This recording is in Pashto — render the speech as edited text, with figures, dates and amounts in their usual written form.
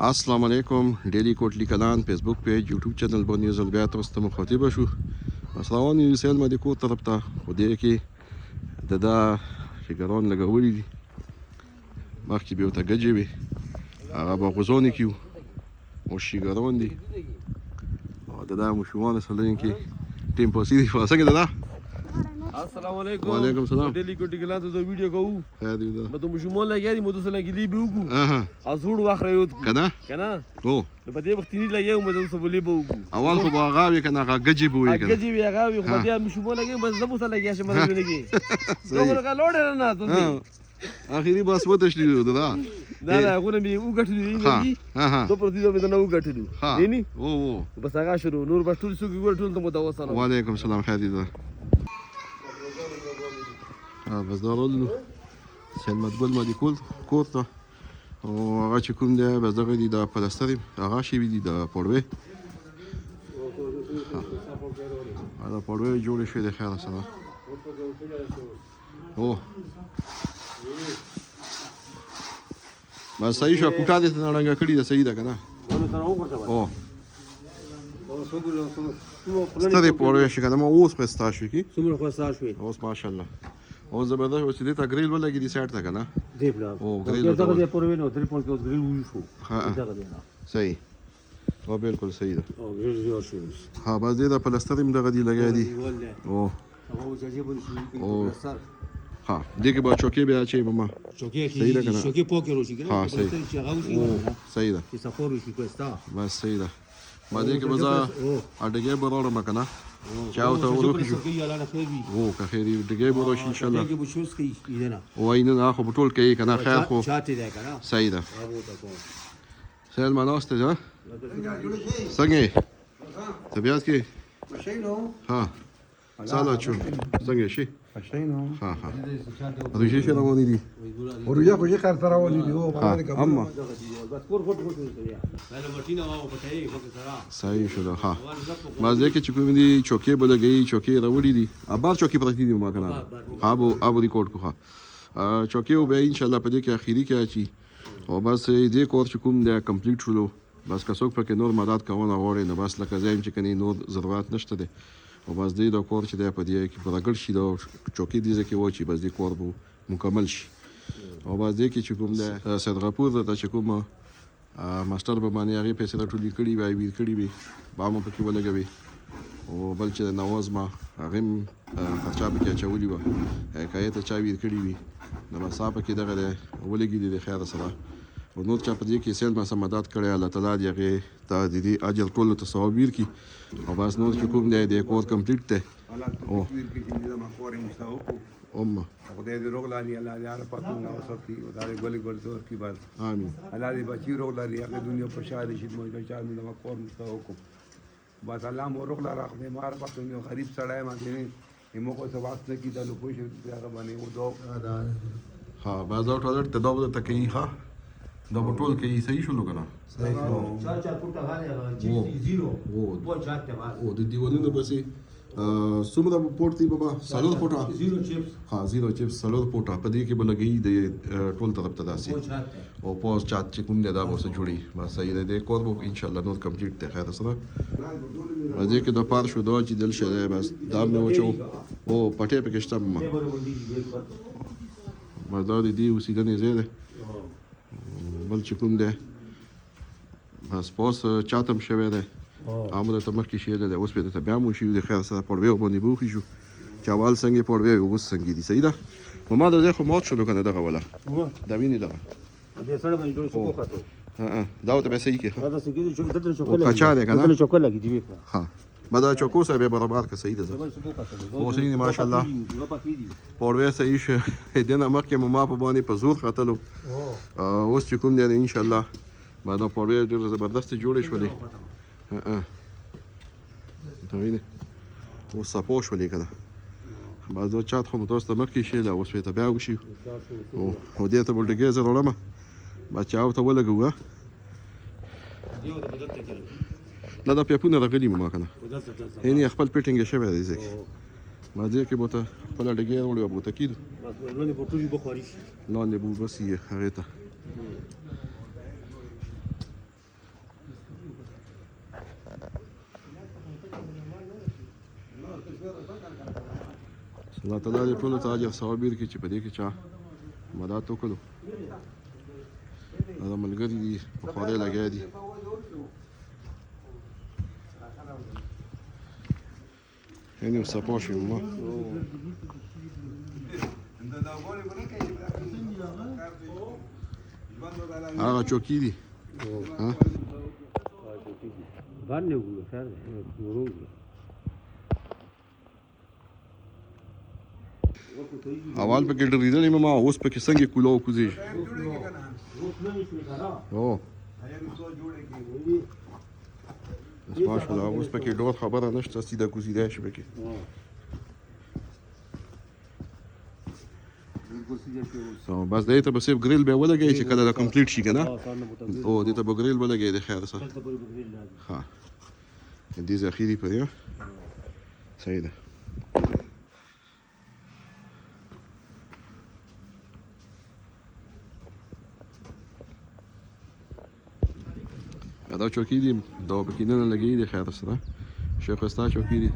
السلام علیکم ډیلی کوټلی کلان فیسبوک پیج یوټیوب چینل باندې زل بیا تاسو ته مخاطب شو مسلمان یو سیل مې کو طرف ته خو دې کې دا شګران لګولې دي مخکې به وته گجې وي هغه به غوزونې کیو او شګران دي او دا مشوانه سلین کې ټیم پوسی دي څنګه دا السلام علیکم وعلیکم السلام ډیلی کوټی کلان ته ویډیو کوو خیر دی دا مته مشمول لګیا دي مته سره کې دی بوګو اها ازوړ واخره یو کنه او په دې وخت نه لګیا مته سره ولې بوګو اول خو باغاوي کنه هغه گجې بوي کنه گجې وی هغه خو دې مشمول لګیا بس زبو سره لګیا شه مته لګي نو کا لوړ نه ته اخیری بس وته شلی دا دا غونه می وګټلې نه دو پر دې مې نه وګټلې نه او بس هغه شروع نور بس ټول سوق ګور ټول ته متوسل وعلیکم السلام خیر دی دا بس دا رولو سلمت ګل ما دي کور ته او هغه چې کوم دی بس دغه دي د پلاستر هغه شوي دي د پوړوي دا پوړوي جوړ شوی دی خیر سره او بس صحیح شو کوټه دې ته رنګ کړی ده صحیح ده کنه او ستړي پوړوي شي کنه ما اوس په ستا شو کی څومره خو ستا شوي اوس ماشاءالله او زبردست اوس دې ته ګریل ولګي دي سایت ته کنه دی بلا او ګریل ته دې پوره نو تر پونځ کې ګریل وې شو ها صحیح او بالکل صحیح ده او ګریل جوړ شو ها بس دې د پلاستر هم دغه دی لګیا دي او هغه چې به شي پلاستر ها دې کې به چوکي بیا چې ماما چوکي کې چوکي پوکې روشي کنه ها صحیح چې هغه وشي صحیح ده چې سفر وشي کوستا بس صحیح ده ما دې کې بزا اډګې برور مکنه چاو ته ورو شو او که خیر دې به ان شاء الله کې بشوس کې نه او اینه اخو بټول کې کنه خیر خو شاته ده کنه صحیح ده سهل مناسته ها څنګه طبيعت کې ها سلام شو څنګه شي ها ها روجي شي رواني دي ورجع خوشي خير ترى ولي دي هو اما صحیح صحیح شو ده ها ما ځکه چې کوم دي چوکي بلګي چوکي راوړي دي ابار چوکي پرتی دي ما کنه ابو دي کوټ کو ها چوکي او به ان شاء الله په دې کې اخیری کې اچي او بس دې کور چې کوم دی کمپلیټ شولو بس که څوک پکې نور مدد کوونه غواړي نو بس لکه زایم چې کني نور ضرورت نشته دی او بس دې د کور چې دی په دې کې برګړ شي دا چوکي دي ځکه و چې بس دې کور بو مکمل شي او بس دې کې چې کوم دی صدرپور ته چې کوم ماستر به باندې هغه پیسې راټولې کړي وي وی کړي وي با مو پکې ولګوي او بل چې نواز ما هغه خرچا پکې چولې و کایته چا وی کړي وي نو بس پکې دغه ولګي دي خیر سره او نور چا په دې کې سیل ما سمادات کړي الله تعالی دې هغه ته دې اجر ټول ته ثواب ورکړي او بس نور چې کوم دی د کور کمپلیټ ته او امه خدای دې روغ لاري الله دې عارف پاتو او سختي او دې ګولي ګول زور کی بس امين الله دې بچي روغ لاري هغه دنیا په شاده شي مو چې چا دې ما کور مستو کو بس الله مو روغ لاره خدای مار پاتو یو غریب سړی ما دې ایمو کو څه واسطه کی د لوکو شي هغه باندې و دو ها باز او ټولر ته دا ته کوي ها دا بټول کې صحیح شو کنه صحیح چا پټه غاله چې زیرو او چاته واه او د دیوالونو پسې څومره پورت دی بابا سالور پورټا زیرو چپس ها زیرو چپس سالور پورټا په دې کې بلګي د ټول طرف ته داسي او پوس چات چې کوم دی دا به څه جوړي بس صحیح دی کور به ان شاء الله نور کمپلیټ ته خیر سره دې کې د پار شو دا چې دل شه بس دا مې وچو او پټه پکې شته ما دا دې اوسېدنې زیاده بل چې کوم دی بس پوس چاتم شوی دی امر ته مخکې شي دی اوس په ته بیا مو شي د خیر سره پړوي باندې بوخي شو چاوال څنګه پړوي اوس څنګه دي صحیح ده ما دا خو موت شو کنه دغه ولا دا ویني دغه دې سره باندې جوړ شو کوته دا ته به صحیح کې دا څه کې چې دته چوکله کچا دی کنه دته چوکله کې دی ها ما دا چوکو سره به برابر که صحیح ده او صحیح ماشاءالله پړوي صحیح شه دنه مخکې ما په باندې په زور خاتلو اوس چې کوم دی ان شاء الله ما دا پړوي ډېر زبردست جوړې شولې ته وینې اوس صفو شولې کنه بعض چات خو متوسط مخکې شي لا اوس په ته بیا وشي او دې ته بل ډګه زره لمه ما چاو ته ولګو لا دا پیپونه راغلي ما کنه یعنی خپل پیټینګ شوی دی ځکه ما دې کې بوته خپل ډګه وړو بوته کید لاندې بوټو بخاري لاندې بو بس یې هغه ته الله تعالی دې ټولو ته اجر ثواب ورکړي چې په دې کې چا مدد وکړو دا ملګري دي پخوانی لګیا دي یعنی وسپا شوي ما هغه چوکي دي باندې وګورئ خیر ورو اول پکې ډریدلې ما اوس پکې څنګه کولاو کوزي او ماشاءالله اوس پکې ډور خبره نشته سیده کوزي دی شي پکې بس دې ته به صرف ګریل به ولګي چې کله دا کمپلیټ شي کنه او دې ته به ګریل ولګي د خیر سره ها دې ذخیره په دی صحیح ده دا چوکۍ دي دا پکې نه لګي د خیر سره شیخ استا چوکۍ دي